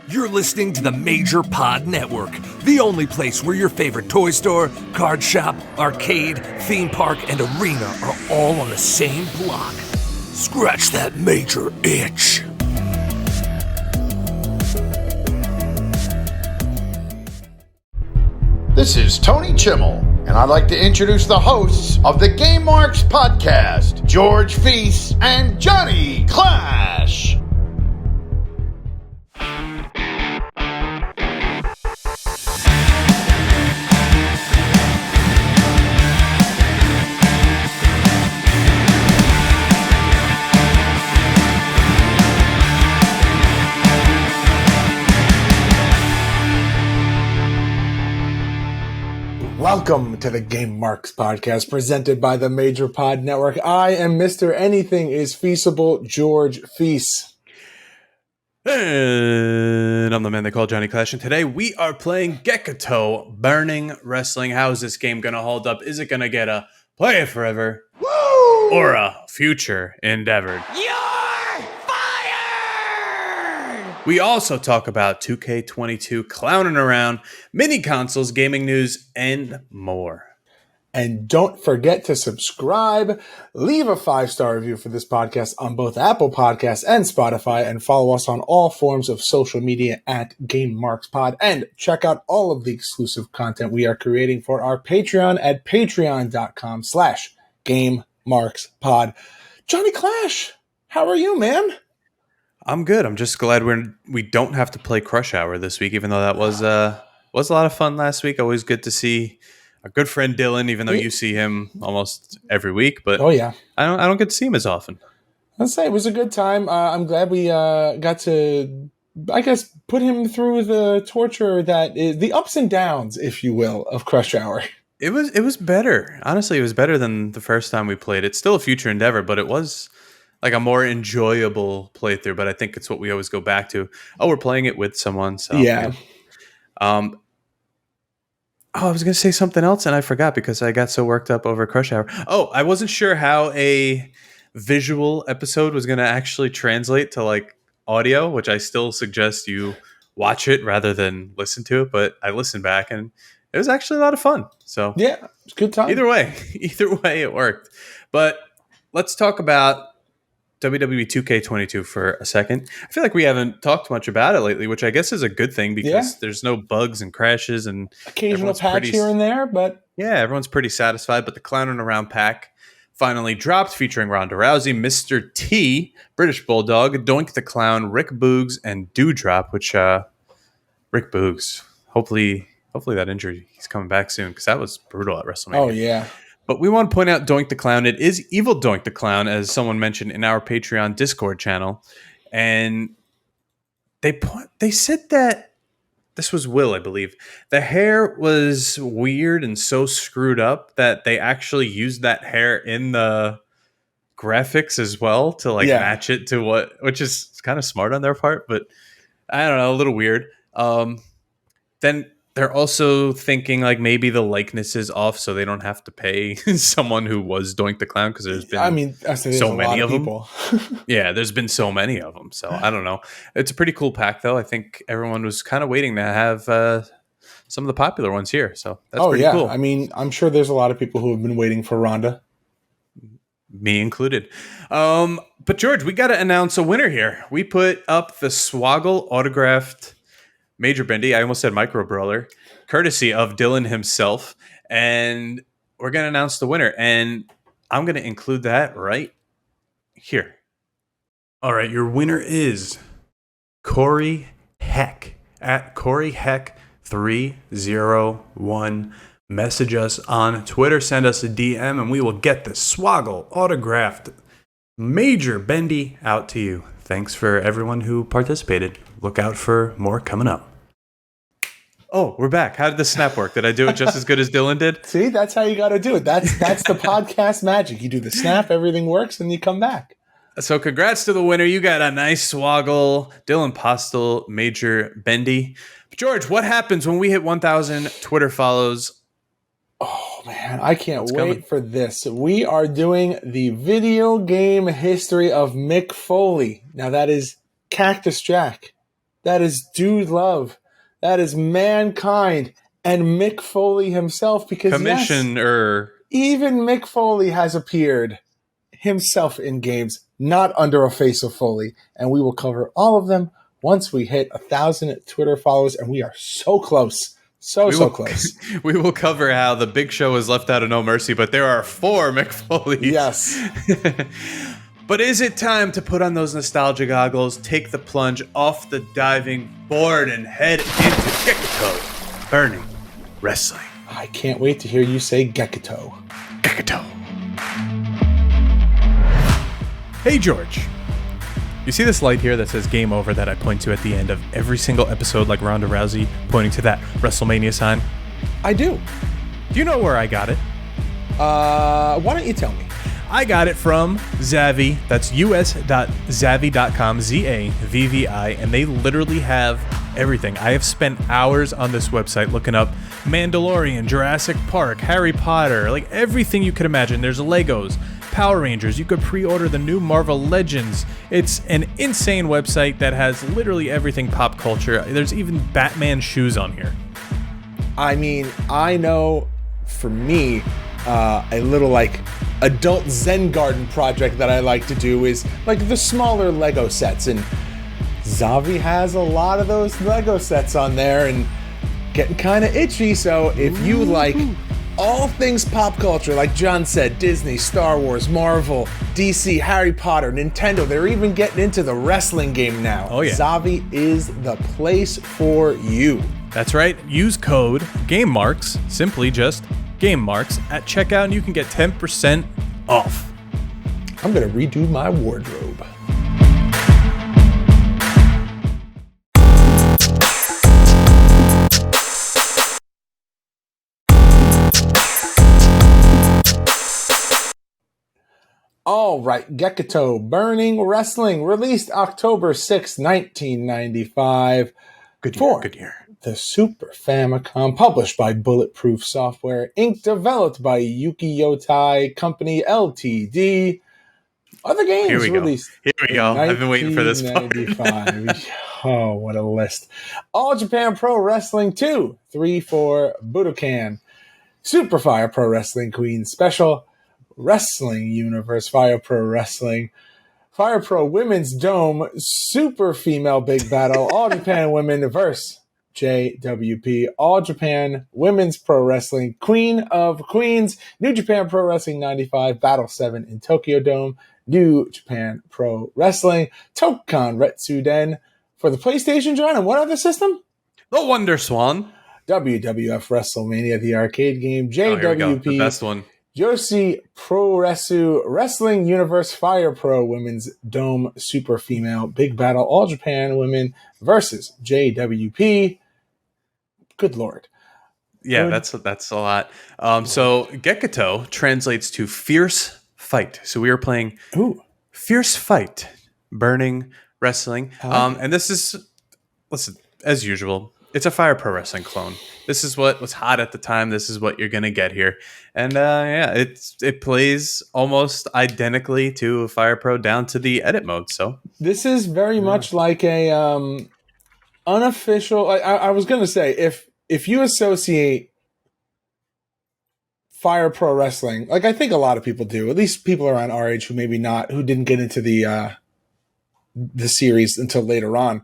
You're listening to the Major Pod Network, the only place where your favorite toy store, card shop, arcade, theme park, and arena are all on the same block. Scratch that major itch. This is Tony Chimmel, and I'd like to introduce the hosts of the Game Marks podcast, George Feis and Johnny Clash. Welcome to the Game Marks podcast presented by the Major Pod Network. I am Mr. Anything is Feasible, George Feis. And I'm the man they call Johnny Clash, and today we are playing Gekitou Burning Wrestling. How is this game going to hold up? Is it going to get a play it forever or a future endeavored? You're fired! We also talk about 2K22, clowning around, mini consoles, gaming news, and more. And don't forget to subscribe, leave a 5-star review for this podcast on both Apple Podcasts and Spotify, and follow us on all forms of social media at Game Marks Pod. And check out all of the exclusive content we are creating for our Patreon at patreon.com/GameMarksPod. Johnny Clash, how are you, man? I'm good. I'm just glad we don't have to play Crush Hour this week, even though that was a lot of fun last week. Always good to see our good friend Dylan, even though you see him almost every week. But oh yeah, I don't get to see him as often. Let's say it was a good time. I'm glad we got to, I guess, put him through the torture that is the ups and downs, if you will, of Crush Hour. It was better. Honestly, it was better than the first time we played. It's still a future endeavor, but it was like a more enjoyable playthrough. But I think it's what we always go back to. Oh, we're playing it with someone. So yeah. I was going to say something else, and I forgot because I got so worked up over Crush Hour. Oh, I wasn't sure how a visual episode was going to actually translate to like audio, which I still suggest you watch it rather than listen to it. But I listened back, and it was actually a lot of fun. So yeah, it's a good time. Either way, it worked. But let's talk about WWE 2K22 for a second. I feel like we haven't talked much about it lately, which I guess is a good thing because there's no bugs and crashes and occasional patch here and there, but yeah, everyone's pretty satisfied. But the clowning around pack finally dropped, featuring Ronda Rousey, Mr. T, British Bulldog, Doink the Clown, Rick Boogs, and Dewdrop. Which Rick Boogs, hopefully that injury he's coming back soon because that was brutal at WrestleMania. Oh yeah. But we want to point out Doink the Clown. It is Evil Doink the Clown, as someone mentioned in our Patreon Discord channel. And they said that this was Will, I believe. The hair was weird and so screwed up that they actually used that hair in the graphics as well to match it to which is kind of smart on their part, but I don't know, a little weird. Then they're also thinking like maybe the likeness is off so they don't have to pay someone who was Doink the Clown because there's been so many of them. Yeah, there's been so many of them. So I don't know. It's a pretty cool pack though. I think everyone was kind of waiting to have some of the popular ones here. So that's pretty cool. I mean, I'm sure there's a lot of people who have been waiting for Ronda. Me included. But George, we got to announce a winner here. We put up the Swoggle autographed Major Bendie, I almost said Micro Brawler, courtesy of Dylan himself. And we're going to announce the winner. And I'm going to include that right here. All right, your winner is Corey Heck at Corey Heck 301. Message us on Twitter, send us a DM, and we will get the Swoggle autographed Major Bendie out to you. Thanks for everyone who participated. Look out for more coming up. Oh, we're back. How did the snap work? Did I do it just as good as Dylan did? See, that's how you got to do it. That's the podcast magic. You do the snap, everything works, and you come back. So congrats to the winner. You got a nice Swoggle Dylan Postel Major Bendie. George, what happens when we hit 1,000 Twitter follows? Oh, man, I can't wait for this. We are doing the video game history of Mick Foley. Now, that is Cactus Jack. That is Dude Love. That is Mankind and Mick Foley himself. Because Commissioner. Yes, even Mick Foley has appeared himself in games, not under a face of Foley. And we will cover all of them once we hit 1,000 Twitter followers. And we are so close. So close. We will cover how the Big Show was left out of No Mercy, but there are 4 Mick Foleys. Yes. But is it time to put on those nostalgia goggles, take the plunge off the diving board, and head into Gekitou Burning Wrestling? I can't wait to hear you say Gekitou. Gekitou. Hey, George. You see this light here that says Game Over that I point to at the end of every single episode, like Ronda Rousey pointing to that WrestleMania sign? I do. Do you know where I got it? Why don't you tell me? I got it from Zavvi. That's us.zavvi.com, Z-A-V-V-I, and they literally have everything. I have spent hours on this website looking up Mandalorian, Jurassic Park, Harry Potter, like everything you could imagine. There's Legos, Power Rangers. You could pre-order the new Marvel Legends. It's an insane website that has literally everything pop culture. There's even Batman shoes on here. I mean, I know for me, a little like adult Zen garden project that I like to do is like the smaller Lego sets, and Zavvi has a lot of those Lego sets on there and getting kind of itchy. So if you like all things pop culture, like John said, Disney, Star Wars, Marvel, DC, Harry Potter, Nintendo, they're even getting into the wrestling game now. Oh yeah. Zavvi is the place for you. That's right. Use code GameMarks, simply just GameMarks, at checkout, and you can get 10% off. I'm going to redo my wardrobe. All right, Gekitou Burning Wrestling, released October 6, 1995. Good year. The Super Famicom, published by Bulletproof Software, Inc., developed by Yuki Yotai Company Ltd. Other games released. Here we go. I've been waiting for this part. Oh, what a list. All Japan Pro Wrestling 2, 3-4 Budokan, Super Fire Pro Wrestling Queen Special, Wrestling Universe Fire Pro Wrestling, Fire Pro Women's Dome, Super Female Big Battle, All Japan Women vs. JWP, All Japan Women's Pro Wrestling, Queen of Queens, New Japan Pro Wrestling 95, Battle 7 in Tokyo Dome, New Japan Pro Wrestling, Tokkan Retsuden for the PlayStation, John, and what other system? The Wonder Swan. WWF WrestleMania, the arcade game, JWP, here we go. The best one. Joshi Pro Resu, Wrestling Universe Fire Pro Women's Dome, Super Female Big Battle, All Japan Women versus JWP. Good Lord. Yeah, that's a lot. So Gekitou translates to fierce fight. So we are playing Fierce Fight, Burning Wrestling. And this is, listen, as usual, it's a Fire Pro Wrestling clone. This is what was hot at the time. This is what you're going to get here. And it plays almost identically to Fire Pro down to the edit mode. So this is very much like a unofficial. I was going to say, if you associate Fire Pro Wrestling, like I think a lot of people do, at least people around our age who maybe not, who didn't get into the series until later on.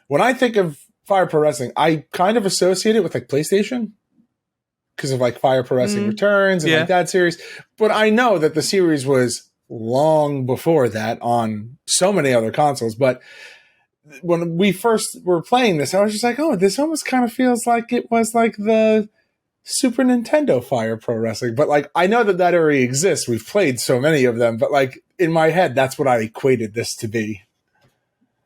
When I think of Fire Pro Wrestling, I kind of associate it with like PlayStation because of like Fire Pro Wrestling Returns and like that series. But I know that the series was long before that on so many other consoles. But when we first were playing this, I was just like, oh, this almost kind of feels like it was like the Super Nintendo Fire Pro Wrestling. But like, I know that already exists. We've played so many of them, but like in my head, that's what I equated this to be.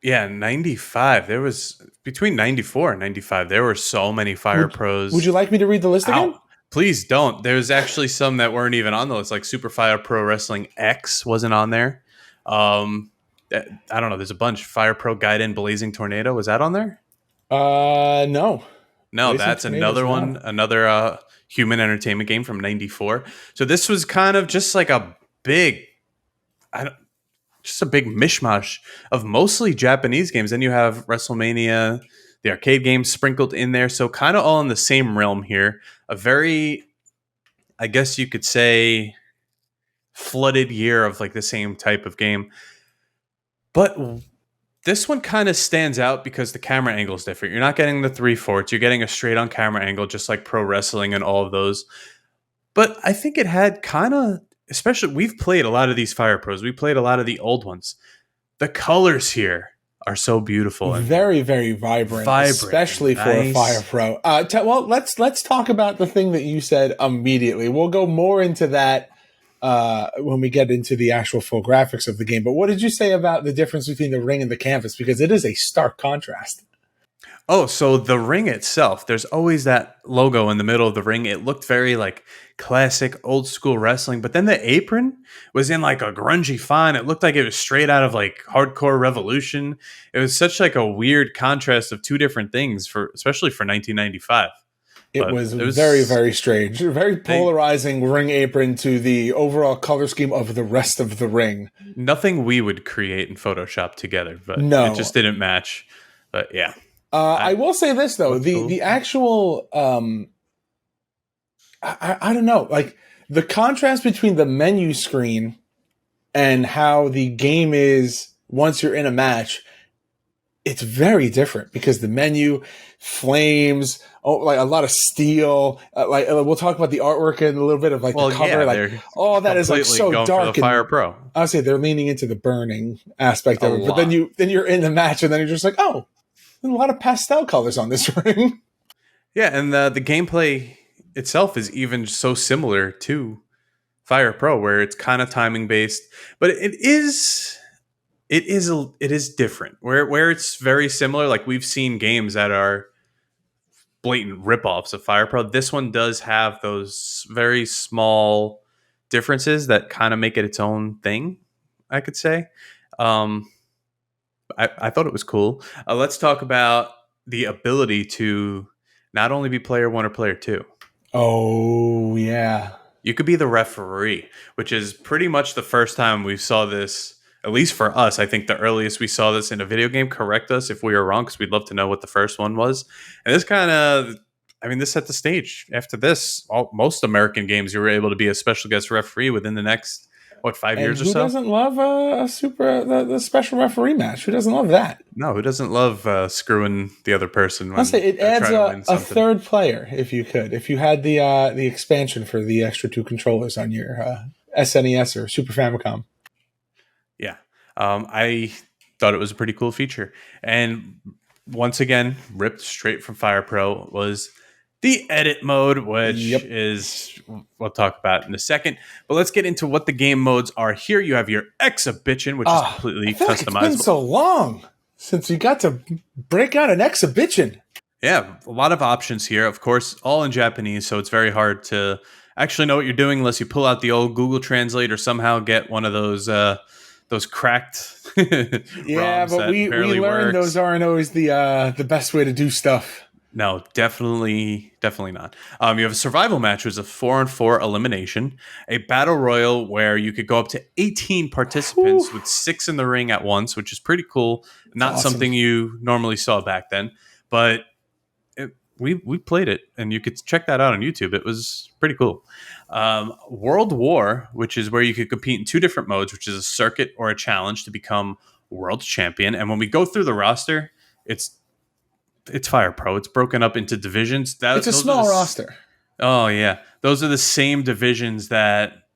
Yeah, 95. There was between 94 and 95. There were so many Fire Pros. Would you like me to read the list again? Please don't. There's actually some that weren't even on the list, like Super Fire Pro Wrestling X wasn't on there. I don't know. There's a bunch. Fire Pro Gaiden Blazing Tornado. Was that on there? No. No, Blazing that's Tornado's another one. not. Another human entertainment game from 94. So this was kind of just like a big just a big mishmash of mostly Japanese games. Then you have WrestleMania, the arcade games sprinkled in there. So kind of all in the same realm here. A very, I guess you could say, flooded year of like the same type of game. But this one kind of stands out because the camera angle is different. You're not getting the 3/4. You're getting a straight on camera angle, just like pro wrestling and all of those. But I think it had kind of, especially, we've played a lot of these Fire Pros. We played a lot of the old ones. The colors here are so beautiful. Very, very vibrant, especially for a Fire Pro. Well, let's talk about the thing that you said immediately. We'll go more into that when we get into the actual full graphics of the game. But what did you say about the difference between the ring and the canvas? Because it is a stark contrast. Oh, so the ring itself, there's always that logo in the middle of the ring. It looked very like classic old school wrestling, but then the apron was in like a grungy font. It looked like it was straight out of like Hardcore Revolution. It was such like a weird contrast of two different things, for especially for 1995. It was very, very strange. Very polarizing ring apron to the overall color scheme of the rest of the ring. Nothing we would create in Photoshop together, but no. It just didn't match. But yeah. I will say this though, the actual I don't know, like the contrast between the menu screen and how the game is once you're in a match, it's very different because the menu, flames, like a lot of steel. Like we'll talk about the artwork in a little bit of like the cover. That is like so dark. For the Fire Pro. I'll say they're leaning into the burning aspect of it, but then you're in the match and then you're just like, oh. A lot of pastel colors on this ring. Yeah, and the gameplay itself is even so similar to Fire Pro, where it's kind of timing based, but it is different. Where it's very similar. Like we've seen games that are blatant ripoffs of Fire Pro. This one does have those very small differences that kind of make it its own thing, I could say. I thought it was cool. Let's talk about the ability to not only be player 1 or player 2. Oh, yeah. You could be the referee, which is pretty much the first time we saw this, at least for us. I think the earliest we saw this in a video game. Correct us if we were wrong, because we'd love to know what the first one was. And this kind of, this set the stage. After this, most American games, you were able to be a special guest referee within the next 5 years or so? Who doesn't love the special referee match? Who doesn't love that? No, who doesn't love screwing the other person? I'll say it adds a third player if you could. If you had the expansion for the extra 2 controllers on your SNES or Super Famicom. Yeah, I thought it was a pretty cool feature. And once again, ripped straight from Fire Pro was the edit mode, which is, we'll talk about in a second. But let's get into what the game modes are here. You have your exhibition, which is completely customizable. It's been so long since you got to break out an exhibition. Yeah, a lot of options here. Of course, all in Japanese, so it's very hard to actually know what you're doing unless you pull out the old Google Translate or somehow get one of those cracked yeah, but we learned those aren't always the best way to do stuff. No, definitely not. You have a survival match, which is a 4-on-4 elimination, a battle royal where you could go up to 18 participants with 6 in the ring at once, which is pretty cool. Not awesome. Something you normally saw back then, but we played it, and you could check that out on YouTube. It was pretty cool. World War, which is where you could compete in 2 different modes, which is a circuit or a challenge to become world champion. And when we go through the roster, it's Fire Pro. It's broken up into divisions. It's a small roster. Oh, yeah. Those are the same divisions that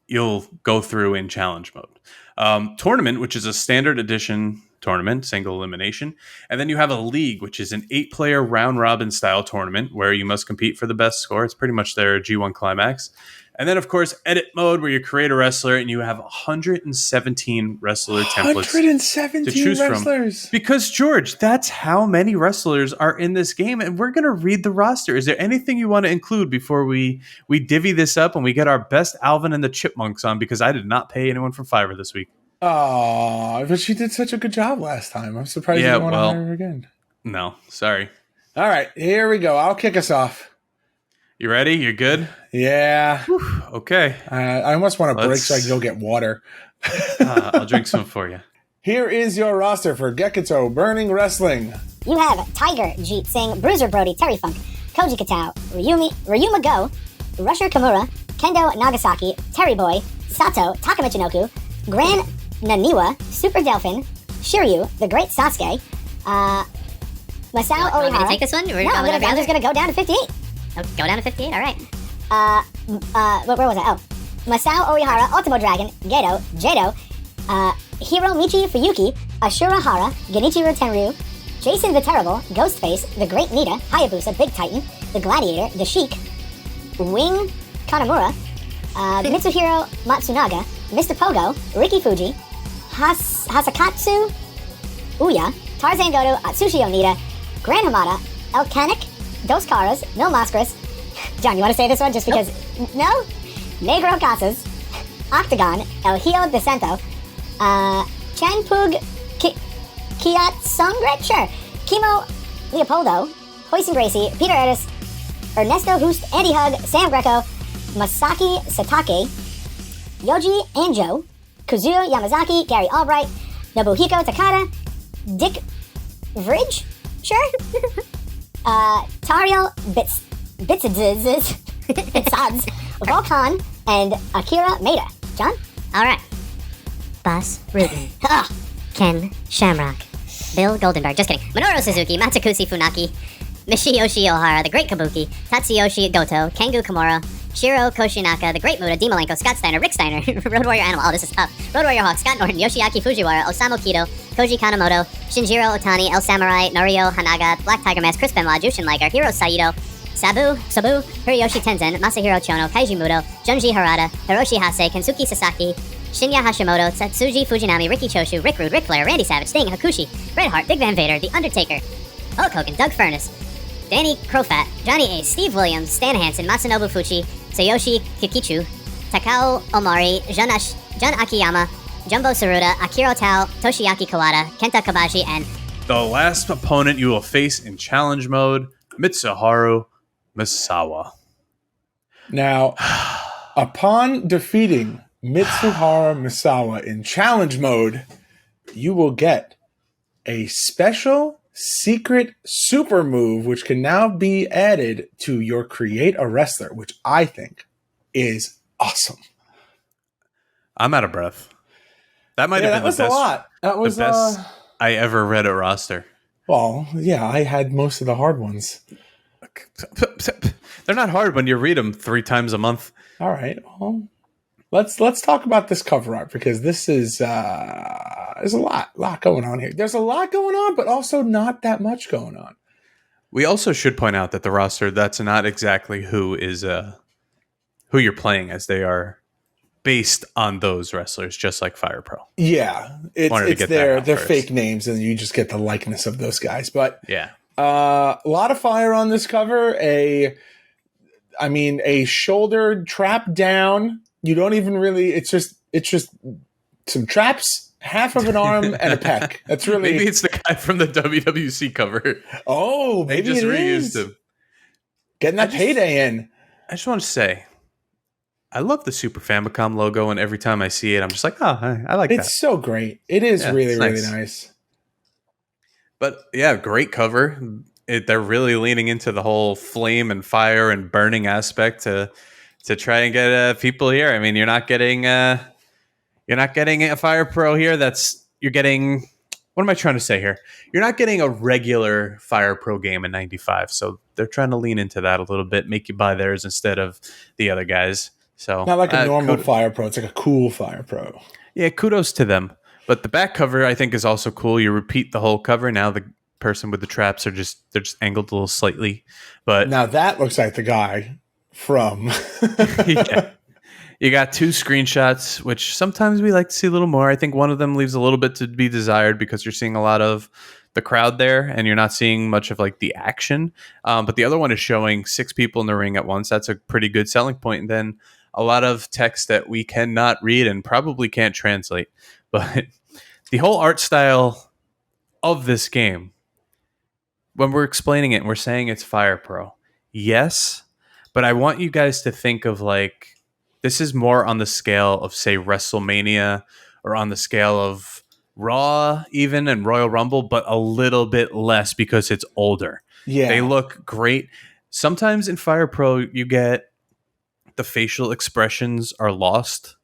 you'll go through in challenge mode. Tournament, which is a standard edition tournament, single elimination. And then you have a league, which is an 8-player round-robin style tournament where you must compete for the best score. It's pretty much their G1 climax. And then, of course, edit mode, where you create a wrestler and you have 117 wrestler templates 117 to choose wrestlers. from. Because, George, that's how many wrestlers are in this game, and we're going to read the roster. Is there anything you want to include before we divvy this up and we get our best Alvin and the Chipmunks on? Because I did not pay anyone from Fiverr this week. Oh, but she did such a good job last time. I'm surprised you don't want to hire her again. No, sorry. All right, here we go. I'll kick us off. You ready? You're good? Yeah. Whew, okay. I almost want to break so I can go get water. I'll drink some for you. Here is your roster for Gekitou Burning Wrestling. You have Tiger, Jeet Singh, Bruiser Brody, Terry Funk, Koji Katao, Ryuma Go, Rusher Kimura, Kendo Nagasaki, Terry Boy, Sato, Takamichinoku, Gran Naniwa, Super Delphin, Shiryu, The Great Sasuke, Masao You want me to Orihara. take this one? No, I'm just going to go down to 58. Oh, go down to 58? All right. Where was I? Oh. Masao Orihara, Ultimo Dragon, Gedo, Jado, Hiromichi Fuyuki, Ashura Hara, Genichiro Tenryu, Jason the Terrible, Ghostface, The Great Nita, Hayabusa, Big Titan, The Gladiator, The Sheik, Wing Kanamura, Mitsuhiro Matsunaga, Mr. Pogo, Riki Fuji, Hasakatsu Uya, Tarzan Goto, Atsushi Onita, Gran Hamada, El Kanik, Dos Caras, Mil Mascaras. John, you want to say this one just because? Nope. No? Negro Casas, Octagon, El Hijo de Santo, Chanpug Kiat Songret, sure, Kimo Leopoldo, Hoisin Gracie, Peter Erdis, Ernesto Hoost, Andy Hug, Sam Greco, Masaki Satake, Yoji Anjo, Kazuo Yamazaki, Gary Albright, Nobuhiko Takada, Dick Vridge, sure, Tariel Bitsidzes, Volkan, and Akira Maeda. John? All right. Bas Rutten. Ken Shamrock. Bill Goldenberg. Just kidding. Minoru Suzuki, Matsukushi Funaki, Michiyoshi Ohara, The Great Kabuki, Tatsuyoshi Goto, Kengu Kimura, Shiro Koshinaka, The Great Muda, D. Malenko, Scott Steiner, Rick Steiner, Road Warrior Animal, oh, this is tough, Road Warrior Hawk, Scott Norton, Yoshiaki Fujiwara, Osamu Kido, Koji Kanemoto, Shinjiro Otani, El Samurai, Norio Hanaga, Black Tiger Mask, Chris Benoit, Jushin Liger, Hiro Saito, Sabu, Hiroyoshi Tenzin, Masahiro Chono, Kaiji Muto, Junji Harada, Hiroshi Hase, Kensuke Sasaki, Shinya Hashimoto, Satsuji Fujinami, Ricky Choshu, Rick Rude, Ric Flair, Randy Savage, Sting, Hakushi, Bret Hart, Big Van Vader, The Undertaker, Hulk Hogan, Doug Furnace, Danny Crofat, Johnny Ace, Steve Williams, Stan Hansen, Masanobu Fuchi, Tsuyoshi Kikichu, Takao Omari, Jun Akiyama, Jumbo Tsuruta, Akira Tao, Toshiaki Kawada, Kenta Kobashi, and The last opponent you will face in challenge mode, Mitsuharu Misawa. Now, upon defeating Mitsuharu Misawa in challenge mode, you will get a special secret super move which can now be added to your Create a Wrestler, which I think is awesome. I'm out of breath. That might have been was the best, a lot. That was the best I ever read a roster. well, yeah, I had most of the hard ones. They're not hard when you read them 3 times a month. All right. Well, let's talk about this cover art because this is there's a lot going on here. There's a lot going on, but also not that much going on. We also should point out that the roster, that's not exactly who you're playing, as they are based on those wrestlers, just like Fire Pro. Yeah, it's they're fake names, and you just get the likeness of those guys. But yeah, a lot of fire on this cover. A shoulder trap down. You don't even really. It's just some traps, half of an arm, and a pec. That's really maybe it's the guy from the WWC cover. Oh, maybe they just reused him. Getting that payday in. I just want to say, I love the Super Famicom logo, and every time I see it, I'm just like, oh, I like that. It's so great. It is really nice. But yeah, great cover. They're really leaning into the whole flame and fire and burning aspect to try and get people here. I mean, you're not getting a Fire Pro here. You're getting. What am I trying to say here? You're not getting a regular Fire Pro game in '95, so they're trying to lean into that a little bit, make you buy theirs instead of the other guys. So not like a normal Fire Pro. It's like a cool Fire Pro. Yeah, kudos to them. But the back cover, I think, is also cool. You repeat the whole cover. Now the person with the traps they're just angled a little slightly. But now that looks like the guy from. Yeah. You got 2 screenshots, which sometimes we like to see a little more. I think one of them leaves a little bit to be desired because you're seeing a lot of the crowd there and you're not seeing much of like the action. But the other one is showing 6 people in the ring at once. That's a pretty good selling point. And then a lot of text that we cannot read and probably can't translate. But the whole art style of this game, when we're explaining it and we're saying it's Fire Pro, yes, but I want you guys to think of like, this is more on the scale of, say, WrestleMania or on the scale of Raw even and Royal Rumble, but a little bit less because it's older. Yeah. They look great. Sometimes in Fire Pro, you get the facial expressions are lost,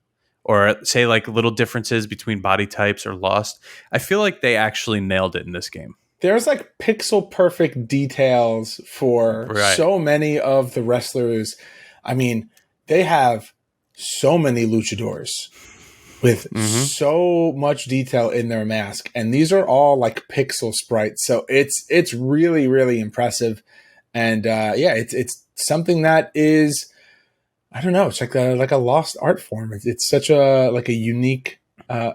or say like little differences between body types are lost. I feel like they actually nailed it in this game. There's like pixel perfect details for so many of the wrestlers. I mean, they have so many luchadors with so much detail in their mask, and these are all like pixel sprites. So it's really, really impressive. And it's something that is, I don't know, it's like a lost art form. It's such a unique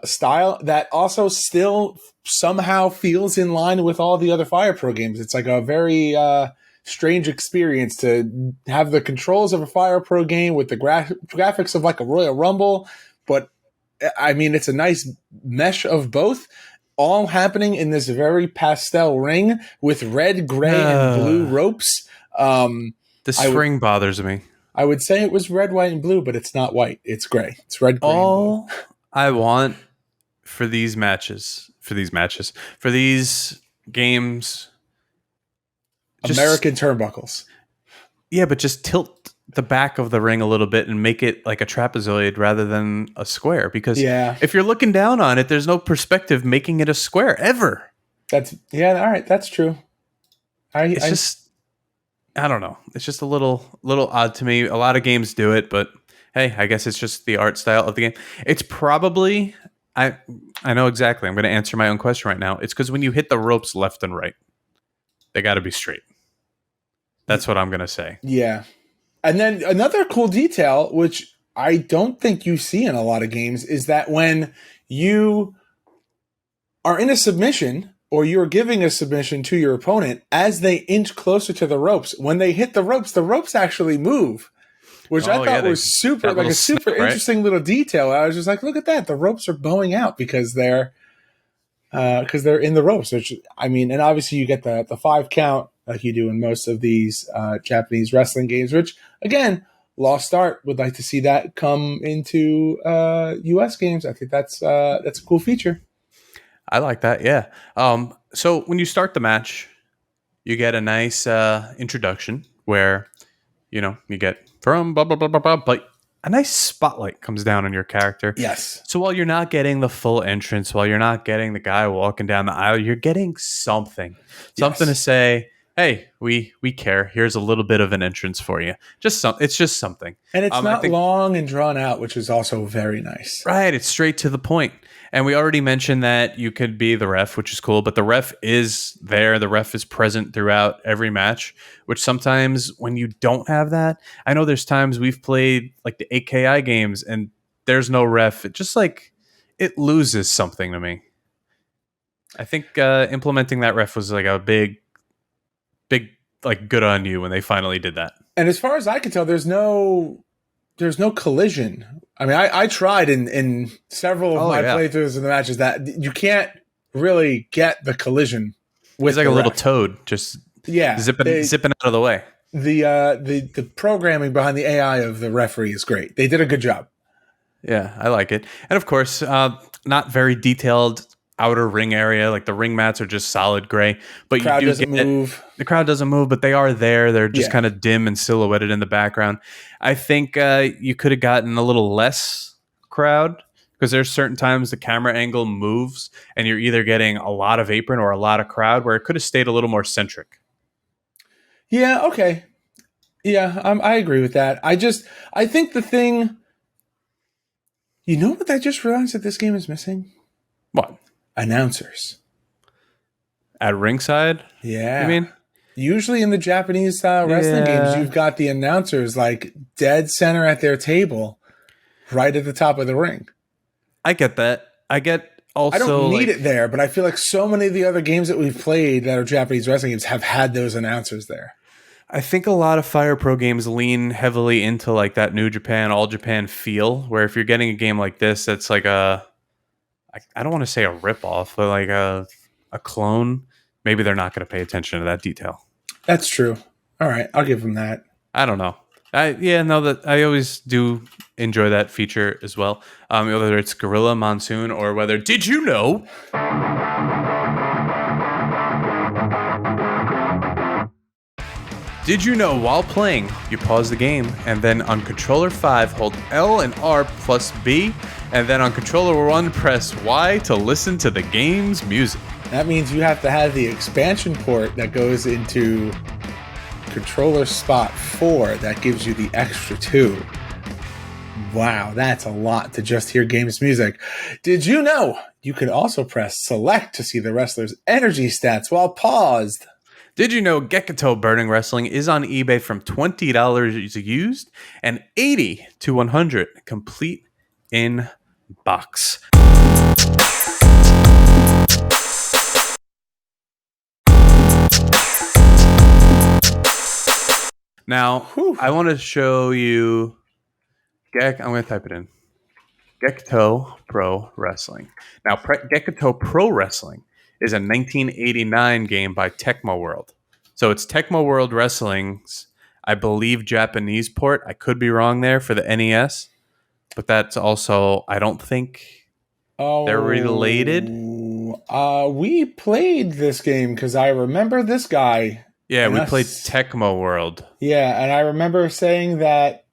style that also still somehow feels in line with all the other Fire Pro games. It's like a very strange experience to have the controls of a Fire Pro game with the graphics of like a Royal Rumble, but I mean, it's a nice mesh of both, all happening in this very pastel ring with red, gray, and blue ropes. This ring bothers me. I would say it was red, white, and blue, but it's not white. It's gray. It's red, gray, all and blue. I want for these games, American turnbuckles. Yeah, but just tilt the back of the ring a little bit and make it like a trapezoid rather than a square. Because if you're looking down on it, there's no perspective making it a square ever. All right, that's true. I don't know. It's just a little odd to me. A lot of games do it, but hey, I guess it's just the art style of the game. It's probably, I know exactly. I'm going to answer my own question right now. It's because when you hit the ropes left and right, they got to be straight. That's what I'm going to say. Yeah. And then another cool detail, which I don't think you see in a lot of games, is that when you are in a submission or you're giving a submission to your opponent, as they inch closer to the ropes, when they hit the ropes actually move, which I thought was super interesting little detail. I was just like, look at that. The ropes are bowing out because they're in the ropes, which, I mean, and obviously you get the 5 count like you do in most of these Japanese wrestling games, which, again, lost art. Would like to see that come into U.S. games. I think that's a cool feature. I like that, yeah. So when you start the match, you get a nice introduction where, you get from blah, blah, blah, blah, blah, but a nice spotlight comes down on your character. Yes. So while you're not getting the full entrance, while you're not getting the guy walking down the aisle, you're getting something to say, hey, we care. Here's a little bit of an entrance for you. It's just something. And it's not long and drawn out, which is also very nice. Right. It's straight to the point. And we already mentioned that you could be the ref, which is cool, but the ref is there. The ref is present throughout every match, which sometimes when you don't have that, I know there's times we've played like the AKI games and there's no ref. It just like, it loses something to me. I think implementing that ref was like a big, like, good on you when they finally did that. And as far as I can tell, there's no collision. I mean, I tried in several of my playthroughs in the matches that you can't really get the collision with. It's like a little toad, just zipping out of the way. The programming behind the AI of the referee is great. They did a good job. Yeah, I like it. And of course, not very detailed outer ring area. Like the ring mats are just solid gray, but the crowd doesn't move. The crowd doesn't move, but they are there. They're just kind of dim and silhouetted in the background. I think you could have gotten a little less crowd because there's certain times the camera angle moves and you're either getting a lot of apron or a lot of crowd where it could have stayed a little more centric. Yeah. Okay. Yeah. I agree with that. I think the thing, what I just realized that this game is missing? What? Announcers. At ringside? Yeah. I mean, usually in the Japanese style wrestling games, you've got the announcers like dead center at their table, right at the top of the ring. I get that. I don't need it there, but I feel like so many of the other games that we've played that are Japanese wrestling games have had those announcers there. I think a lot of Fire Pro games lean heavily into like that New Japan, All Japan feel, where if you're getting a game like this, that's like I don't want to say a ripoff, but like a clone, maybe they're not going to pay attention to that detail. That's true. All right, I'll give them that. I don't know. I always do enjoy that feature as well. Whether it's Gorilla Monsoon or whether did you know? Did you know while playing, you pause the game and then on controller 5 hold L and R plus B, and then on controller 1 press Y to listen to the game's music. That means you have to have the expansion port that goes into controller spot 4 that gives you the extra 2. Wow, that's a lot to just hear games music. Did you know you could also press select to see the wrestler's energy stats while paused? Did you know Gekitou Burning Wrestling is on eBay from $20 used and $80 to $100 complete in box? Now, I want to show you. I'm going to type it in. Gekitou Pro Wrestling. Now, Gekitou Pro Wrestling is a 1989 game by Tecmo World. So it's Tecmo World Wrestling's, I believe, Japanese port. I could be wrong there for the NES, but that's also, I don't think they're related. We played this game because I remember this guy. Yeah, we played Tecmo World. Yeah, and I remember saying that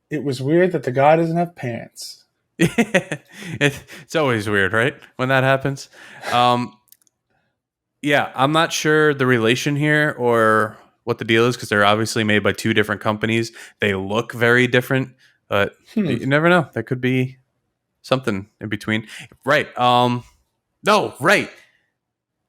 it was weird that the guy doesn't have pants. It's always weird, right? When that happens. Yeah, I'm not sure the relation here or what the deal is because they're obviously made by two different companies. They look very different, but you never know. There could be something in between. Right. No, right.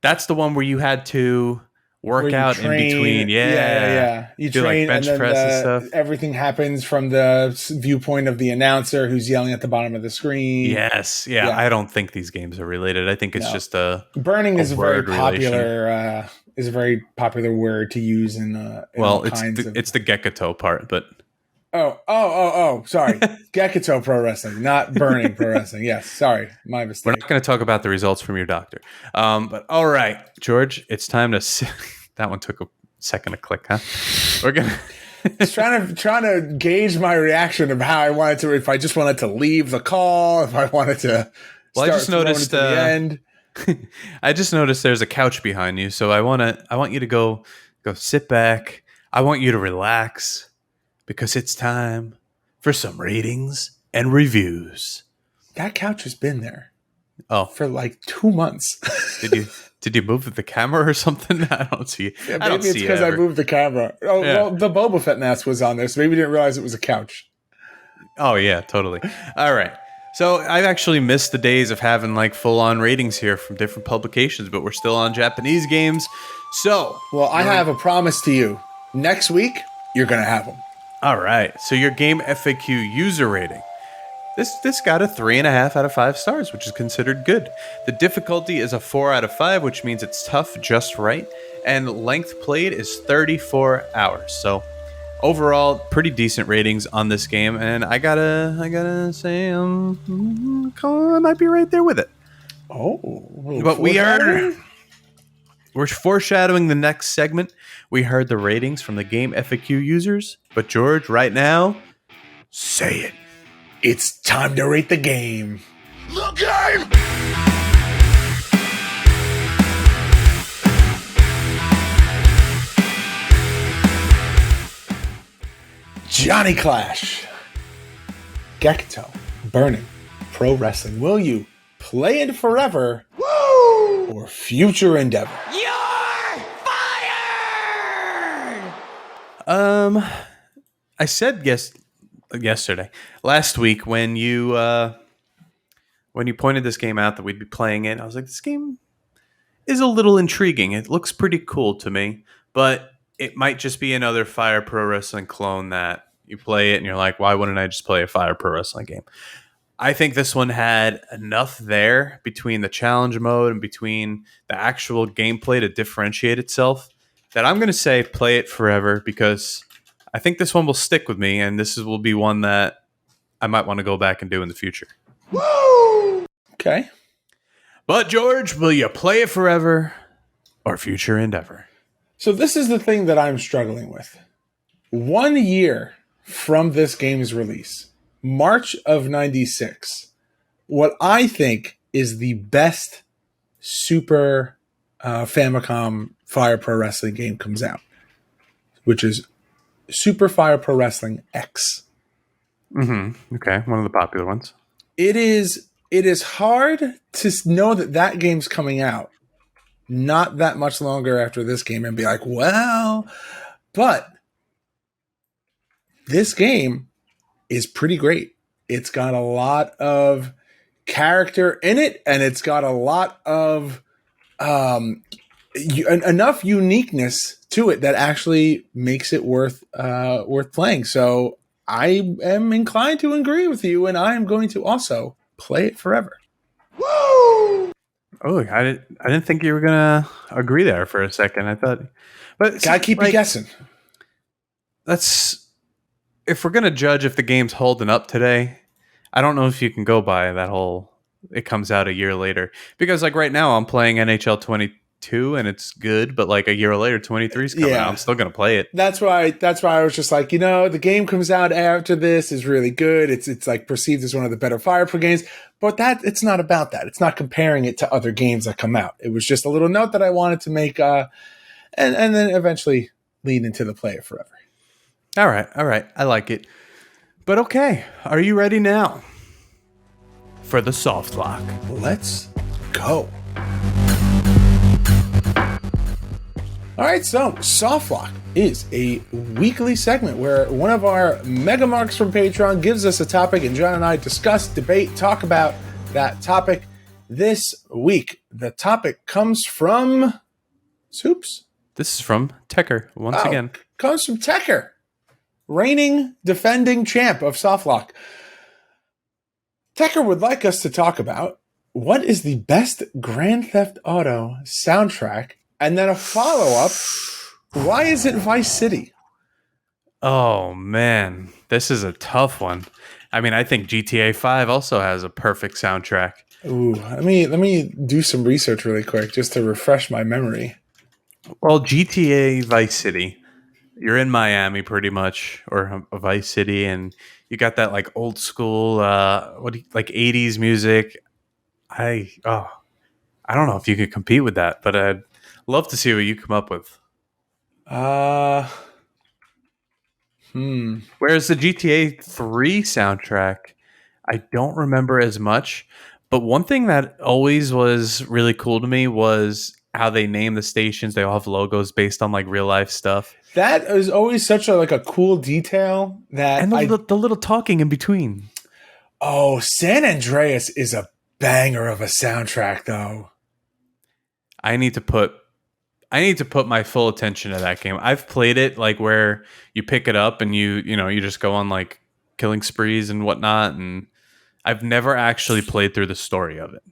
That's the one where you had to work out in between. Yeah. You do train, like bench and then press and stuff. Everything happens from the viewpoint of the announcer who's yelling at the bottom of the screen. Yes. Yeah. I don't think these games are related. I think it's just burning is a very relation. popular is a very popular word to use in it's the Gekitou part, but sorry. Gekitou Pro Wrestling, not Burning Pro Wrestling. Yes, sorry. My mistake. We're not going to talk about the results from your doctor. But all right, George, it's time to that one took a second to click, huh? We're going to trying to gauge my reaction of how I wanted to, if I just wanted to leave the call, if I wanted to I just noticed the end. I just noticed there's a couch behind you, so I want you to go sit back. I want you to relax because it's time for some ratings and reviews. That couch has been there for like 2 months. Did you move the camera or something? I don't see it. Yeah, maybe it's because I moved the camera. Well, the Boba Fett mask was on there, so maybe you didn't realize it was a couch. Oh, yeah, totally. All right. So I've actually missed the days of having like full-on ratings here from different publications, but we're still on Japanese games. So, I have a promise to you. Next week, you're going to have them. All right. So your game FAQ user rating. This got a 3.5 out of 5 stars, which is considered good. The difficulty is a 4 out of 5, which means it's tough just right. And length played is 34 hours. So overall, pretty decent ratings on this game. And I gotta say, I might be right there with it. But we're foreshadowing the next segment. We heard the ratings from the game FAQ users. But George, right now, say it. It's time to rate the game. The game! Johnny Clash. Gekitou Burning Pro Wrestling. Will you play it forever or future endeavor? You're fired! I said last week when you pointed this game out that we'd be playing it, I was like, this game is a little intriguing. It looks pretty cool to me, but it might just be another Fire Pro Wrestling clone that you play it and you're like, why wouldn't I just play a Fire Pro Wrestling game? I think this one had enough there between the challenge mode and between the actual gameplay to differentiate itself that I'm going to say play it forever because I think this one will stick with me, and this will be one that I might want to go back and do in the future. Woo! Okay. But, George, will you play it forever or future endeavor? So this is the thing that I'm struggling with. 1 year from this game's release, March of 96, what I think is the best Super Famicom Fire Pro Wrestling game comes out, which is Super Fire Pro Wrestling X. Okay, one of the popular ones. It is hard to know that game's coming out not that much longer after this game and be like, well, but this game is pretty great. It's got a lot of character in it, and it's got a lot of enough uniqueness to it that actually makes it worth playing. So I am inclined to agree with you, and I am going to also play it forever. Woo! Oh, I didn't think you were gonna agree there for a second. I thought, but gotta keep you guessing. That's if we're gonna judge if the game's holding up today. I don't know if you can go by that whole. It comes out a year later because, like, right now I'm playing NHL 22 and it's good, but like a year later, 23 is coming out. I'm still gonna play it. That's why I was just like, the game comes out after this is really good. It's like perceived as one of the better Fire Pro games. But it's not about that. It's not comparing it to other games that come out. It was just a little note that I wanted to make, and then eventually lead into the play it forever. All right. I like it. But okay, are you ready now for the soft lock? Let's go. All right, so Soft Lock is a weekly segment where one of our mega marks from Patreon gives us a topic, and John and I discuss, debate, talk about that topic. This week, the topic comes from Soups. This is from Tekker once again. Comes from Tekker, reigning, defending champ of Soft Lock. Tekker would like us to talk about what is the best Grand Theft Auto soundtrack. And then a follow-up, why is it Vice City? Oh, man. This is a tough one. I mean, I think GTA 5 also has a perfect soundtrack. Ooh, let me do some research really quick just to refresh my memory. Well, GTA Vice City, you're in Miami pretty much, or Vice City, and you got that like old school, like 80s music. I don't know if you could compete with that, but I'd love to see what you come up with. Whereas the GTA 3 soundtrack, I don't remember as much. But one thing that always was really cool to me was how they name the stations. They all have logos based on like real life stuff. That is always such a cool detail. And the little talking in between. Oh, San Andreas is a banger of a soundtrack, though. I need to put my full attention to that game. I've played it like where you pick it up and you just go on like killing sprees and whatnot, and I've never actually played through the story of it.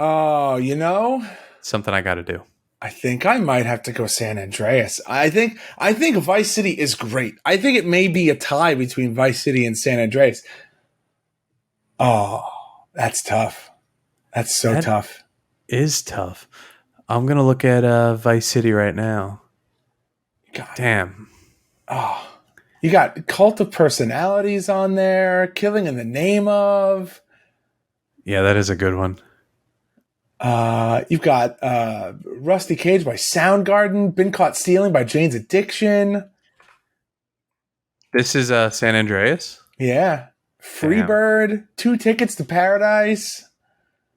Oh, something I got to do. I think I might have to go San Andreas. I think Vice City is great. I think it may be a tie between Vice City and San Andreas. Oh, that's tough. That's so tough. Is tough. I'm going to look at Vice City right now. God. Damn. Oh, you got Cult of Personalities on there, Killing in the Name of. Yeah, that is a good one. You've got Rusty Cage by Soundgarden, Been Caught Stealing by Jane's Addiction. This is San Andreas? Yeah. Freebird, 2 Tickets to Paradise.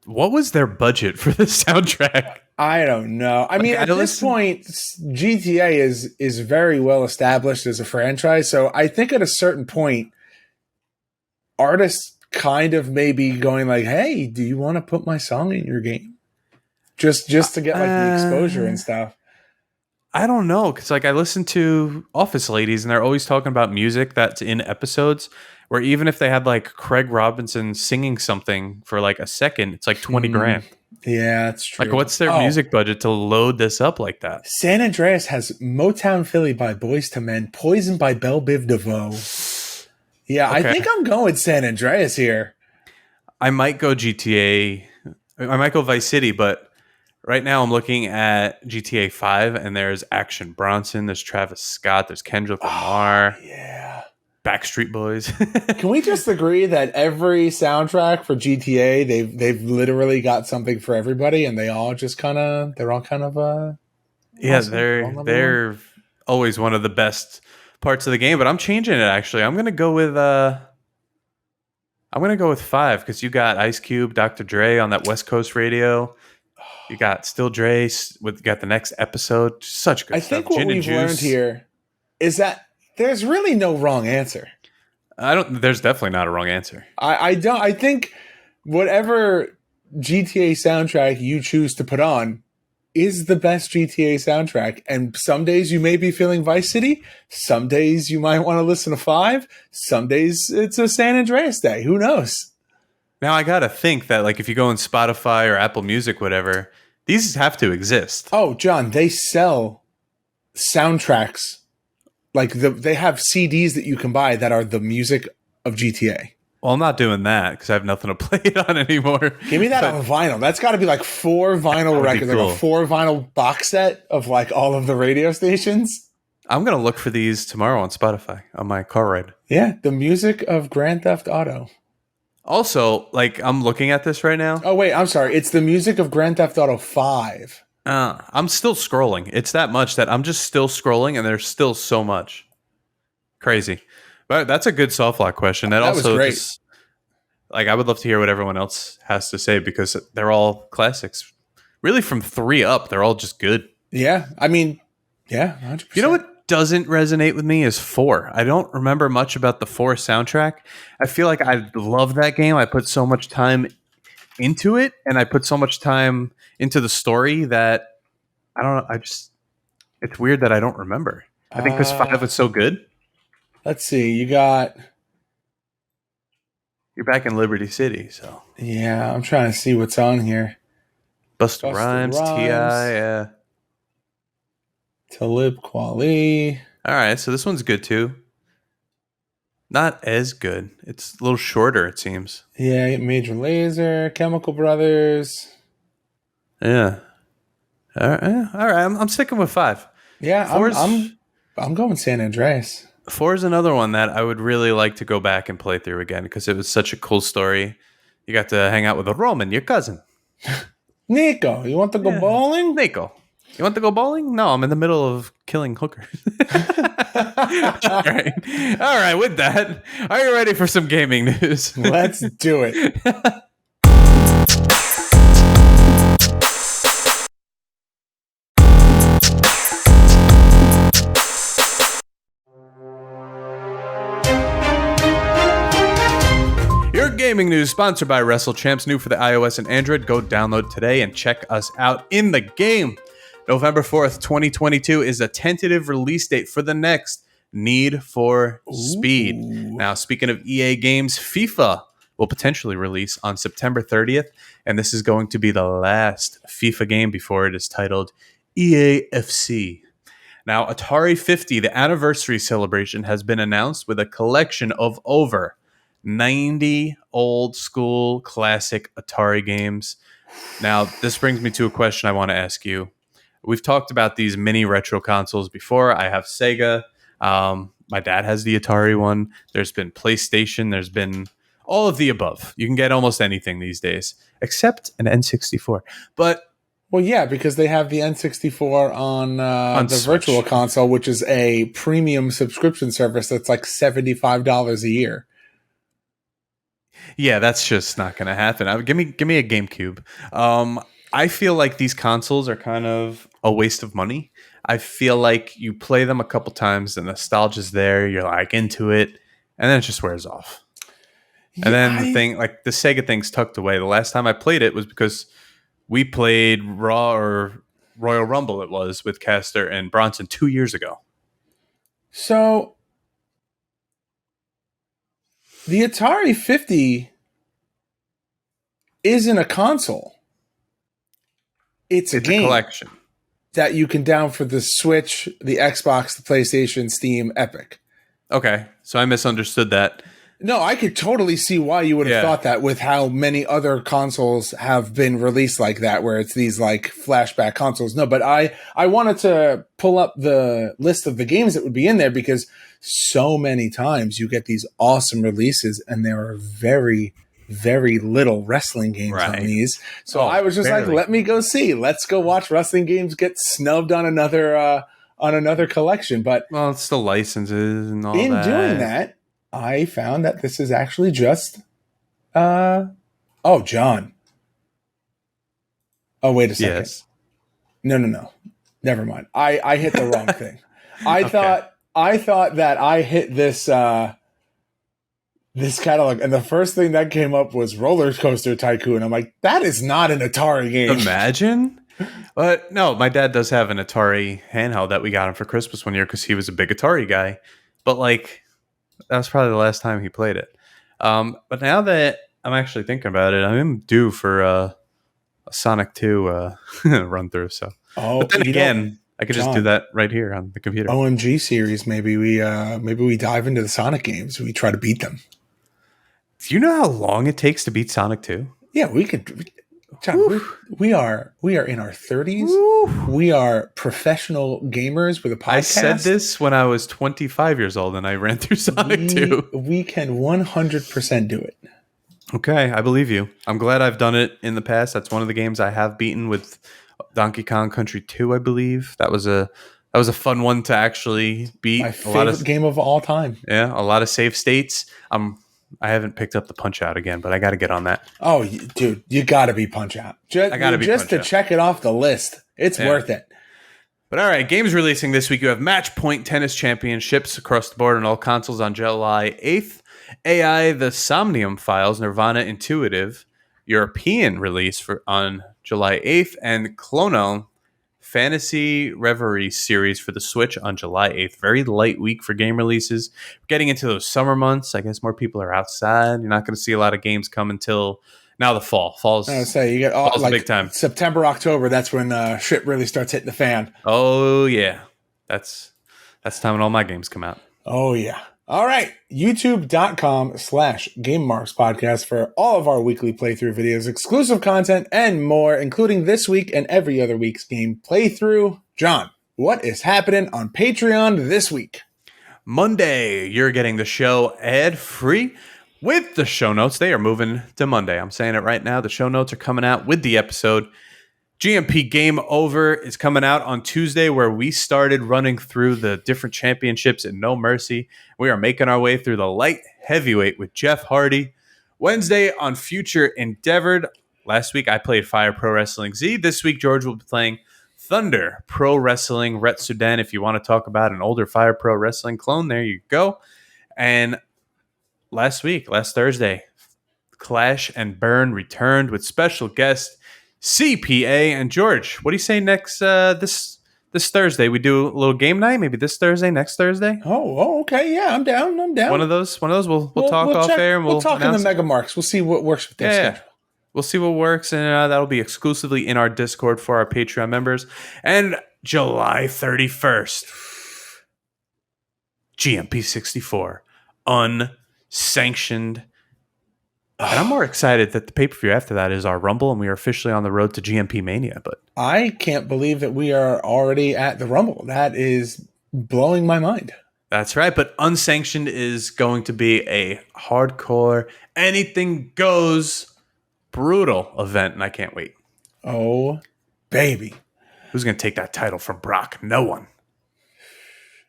What was their budget for the soundtrack? I don't know. I mean, at this point, GTA is very well established as a franchise. So I think at a certain point, artists kind of maybe going like, "Hey, do you want to put my song in your game?" Just to get like the exposure and stuff. I don't know, because like I listen to Office Ladies, and they're always talking about music that's in episodes. Where even if they had like Craig Robinson singing something for like a second, it's like $20,000. Yeah, that's true. Like, what's their music budget to load this up like that? San Andreas has Motown Philly by Boyz II Men, Poison by Belle Biv DeVoe. Yeah, okay. I think I'm going San Andreas here. I might go GTA. I might go Vice City, but right now I'm looking at GTA 5, and there's Action Bronson, there's Travis Scott, there's Kendrick Lamar. Yeah. Backstreet Boys. Can we just agree that every soundtrack for GTA, they've literally got something for everybody, and they're all kind of Yeah, awesome. they're always one of the best parts of the game. But I'm changing it actually. I'm gonna go with 5 because you got Ice Cube, Dr. Dre on that West Coast radio. You got Still Dre. Got the next episode. Such good I stuff. think what we've learned here is that there's really no wrong answer. There's definitely not a wrong answer. I think whatever GTA soundtrack you choose to put on is the best GTA soundtrack. And some days you may be feeling Vice City. Some days you might want to listen to 5. Some days it's a San Andreas day. Who knows? Now I gotta think that like if you go on Spotify or Apple Music, whatever, these have to exist. Oh, John, they sell soundtracks. Like they have CDs that you can buy that are the music of GTA. Well, I'm not doing that because I have nothing to play it on anymore. Give me that on vinyl. That's got to be like 4 vinyl records, cool. like a 4 vinyl box set of like all of the radio stations. I'm gonna look for these tomorrow on Spotify on my car ride. Yeah, the music of Grand Theft Auto. Also, like I'm looking at this right now. Oh wait, I'm sorry. It's the music of Grand Theft Auto 5. I'm still scrolling. It's that much that I'm just still scrolling, and there's still so much. Crazy. But that's a good soft lock question. That also was great. Just, like I would love to hear what everyone else has to say because they're all classics. Really, from 3 up, they're all just good. Yeah, I mean, yeah, 100%. You know what doesn't resonate with me is 4. I don't remember much about the 4 soundtrack. I feel like I love that game. I put so much time into it, and I put so much time into the story that I don't know. It's weird that I don't remember. I think because 5 was so good. Let's see. You're back in Liberty City, so yeah. I'm trying to see what's on here. Busta Rhymes, T.I., yeah. Talib Kweli. All right, so this one's good too. Not as good. It's a little shorter, it seems. Yeah, Major Lazer, Chemical Brothers. Yeah. All right. I'm sticking with 5. Yeah, I'm going San Andreas. 4 is another one that I would really like to go back and play through again because it was such a cool story. You got to hang out with a Roman, your cousin. Nico, you want to go bowling? Nico, you want to go bowling? No, I'm in the middle of killing hookers. All right. With that, are you ready for some gaming news? Let's do it. Your gaming news sponsored by WrestleChamps, new for the iOS and Android. Go download today and check us out in the game. November 4th, 2022 is a tentative release date for the next Need for Speed. Now, speaking of EA games, FIFA will potentially release on September 30th, and this is going to be the last FIFA game before it is titled EAFC. Now, Atari 50, the anniversary celebration, has been announced with a collection of over 90 old school classic Atari games. Now, this brings me to a question I want to ask you. We've talked about these mini retro consoles before. I have Sega. My dad has the Atari one. There's been PlayStation. There's been all of the above. You can get almost anything these days, except an N64. But well, yeah, because they have the N64 on the Switch. Virtual Console, which is a premium subscription service that's like $75 a year. Yeah, that's just not going to happen. Give me a GameCube. I feel like these consoles are kind of a waste of money. I feel like you play them a couple times, the nostalgia's there, you're like into it, and then it just wears off. And then the thing, like the Sega thing's tucked away. The last time I played it was because we played Raw or Royal Rumble, it was, with Caster and Bronson 2 years ago. So the Atari 50 isn't a console. It's a game collection that you can download for the Switch, the Xbox, the PlayStation, Steam, Epic. Okay, so I misunderstood that. No, I could totally see why you would have thought that with how many other consoles have been released like that, where it's these like flashback consoles. No, but I wanted to pull up the list of the games that would be in there because so many times you get these awesome releases and there are very, very little wrestling games on these. So I was just like, let me go see. Let's go watch wrestling games get snubbed on another collection. But it's the licenses and all in that. doing that, I found that this is actually just, John. Oh, wait a second. Yes. No. Never mind. I hit the wrong thing. I thought that I hit this catalog, and the first thing that came up was Roller Coaster Tycoon. I'm like, that is not an Atari game. Imagine. But no, my dad does have an Atari handheld that we got him for Christmas one year because he was a big Atari guy. But like, that was probably the last time he played it. But now that I'm actually thinking about it, I'm due for a Sonic 2 run through. So, but then again, I could just do that right here on the computer. OMG series, maybe we dive into the Sonic games. We try to beat them. Do you know how long it takes to beat Sonic 2? Yeah, we could. John, we are in our 30s. Woo. We are professional gamers with a podcast. I said this when I was 25 years old and I ran through Sonic 2. We can 100% do it. Okay, I believe you. I'm glad I've done it in the past. That's one of the games I have beaten with Donkey Kong Country 2, I believe. That was a fun one to actually beat. My favorite game of all time. Yeah, a lot of save states. I haven't picked up the Punch-Out again, but I got to get on that. Oh, dude, you got to be Punch-Out. Just to check it off the list. It's worth it. But all right, games releasing this week. You have Match Point Tennis Championships across the board on all consoles on July 8th. AI The Somnium Files Nirvana Intuitive European release on July 8th. And Clono Fantasy Reverie series for the Switch on July 8th. Very light week for game releases. Getting into those summer months, I guess more people are outside. You're not going to see a lot of games come until now the fall. Fall's you get all like big time. September, October, that's when shit really starts hitting the fan. Oh yeah. That's time when all my games come out. Oh yeah. All right, youtube.com/GameMarks podcast for all of our weekly playthrough videos, exclusive content, and more, including this week and every other week's game playthrough. John, what is happening on Patreon this week? Monday, you're getting the show ad-free with the show notes. They are moving to Monday. I'm saying it right now. The show notes are coming out with the episode. GMP Game Over is coming out on Tuesday, where we started running through the different championships in No Mercy. We are making our way through the light heavyweight with Jeff Hardy. Wednesday on Future Endeavored. Last week I played Fire Pro Wrestling Z. This week George will be playing Thunder Pro Wrestling Retsuden. If you want to talk about an older Fire Pro Wrestling clone, there you go. And last Thursday, Clash and Burn returned with special guest CPA. And George, what do you say next this Thursday? We do a little game night, maybe this Thursday, next Thursday? Oh, okay. Yeah, I'm down. One of those we'll talk off air and we'll talk in the Mega Marks. We'll see what works with their schedule. We'll see what works, and that'll be exclusively in our Discord for our Patreon members. And July 31st, GMP 64, unsanctioned. And I'm more excited that the pay-per-view after that is our Rumble, and we are officially on the road to GMP Mania. But I can't believe that we are already at the Rumble. That is blowing my mind. That's right, but unsanctioned is going to be a hardcore, anything goes, brutal event, and I can't wait. Oh, baby. Who's going to take that title from Brock? No one.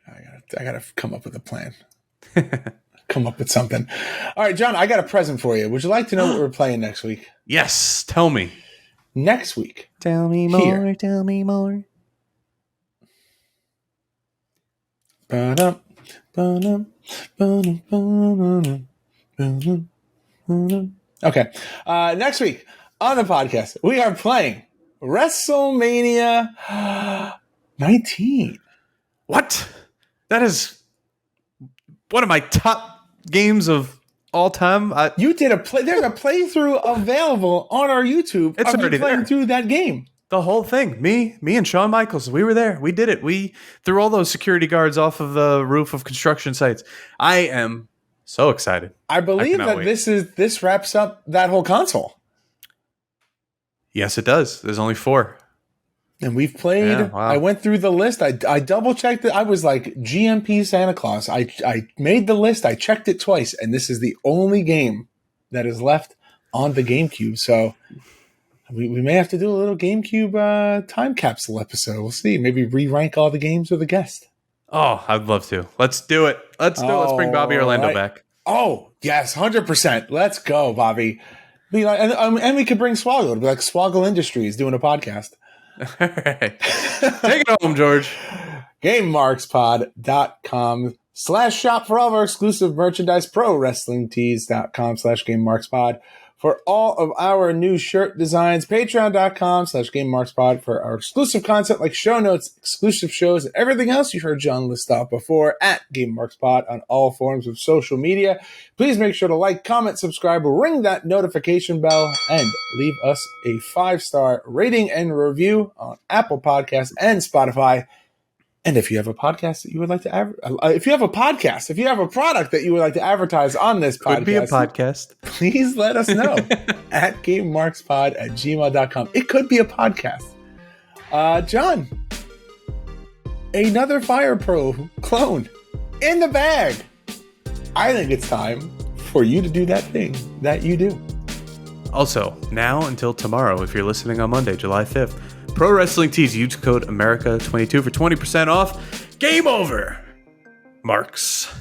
I gotta come up with a plan. Come up with something. All right, John, I got a present for you. Would you like to know what we're playing next week? Yes, tell me. Next week. Tell me more, tell me more. Okay. Next week on the podcast, we are playing WrestleMania 19. What? That is one of my top games of all time. You did there's a playthrough available on our YouTube. It's already playing through that game. The whole thing. Me and Shawn Michaels, we were there. We did it. We threw all those security guards off of the roof of construction sites. I am So excited. I believe cannot that wait. this wraps up that whole console. Yes, it does. There's only 4. And we've played. Yeah, wow. I went through the list. I double checked it. I was like GMP Santa Claus. I made the list. I checked it twice, and this is the only game that is left on the GameCube. So we may have to do a little GameCube time capsule episode. We'll see. Maybe re-rank all the games with a guest. Oh, I'd love to. Let's do it. Let's Let's bring Bobby Orlando back. Oh, yes, 100%. Let's go, Bobby. Be like, and we could bring Swoggle. It'd be like Swoggle Industries doing a podcast. All right. Take it home, George. GameMarksPod.com/shop for all of our exclusive merchandise. ProWrestlingTees.com/GameMarksPod for all of our new shirt designs. Patreon.com/GameMarksPod for our exclusive content like show notes, exclusive shows, and everything else you've heard John list off before at GameMarksPod on all forms of social media. Please make sure to like, comment, subscribe, ring that notification bell, and leave us a 5-star rating and review on Apple Podcasts and Spotify. And if you have a podcast that you would like to if you have a product that you would like to advertise on this podcast, Could be a podcast. please let us know at GameMarksPod@gmail.com. It could be a podcast. John, another Fire Pro clone in the bag. I think it's time for you to do that thing that you do. Also, now until tomorrow, if you're listening on Monday, July 5th, Pro Wrestling Tees, use code America22 for 20% off. Game over, Marks.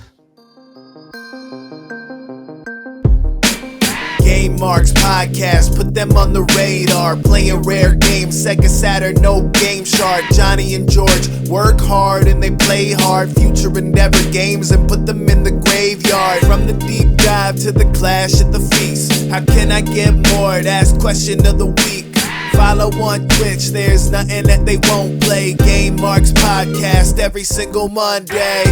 Game Marks Podcast, put them on the radar. Playing rare games, Sega Saturn, no Game Shark. Johnny and George work hard and they play hard. Future Endeavor games and put them in the graveyard. From the deep dive to the clash at the feast. How can I get more? That's question of the week. Follow on Twitch, there's nothing that they won't play. Game Marks Podcast every single Monday.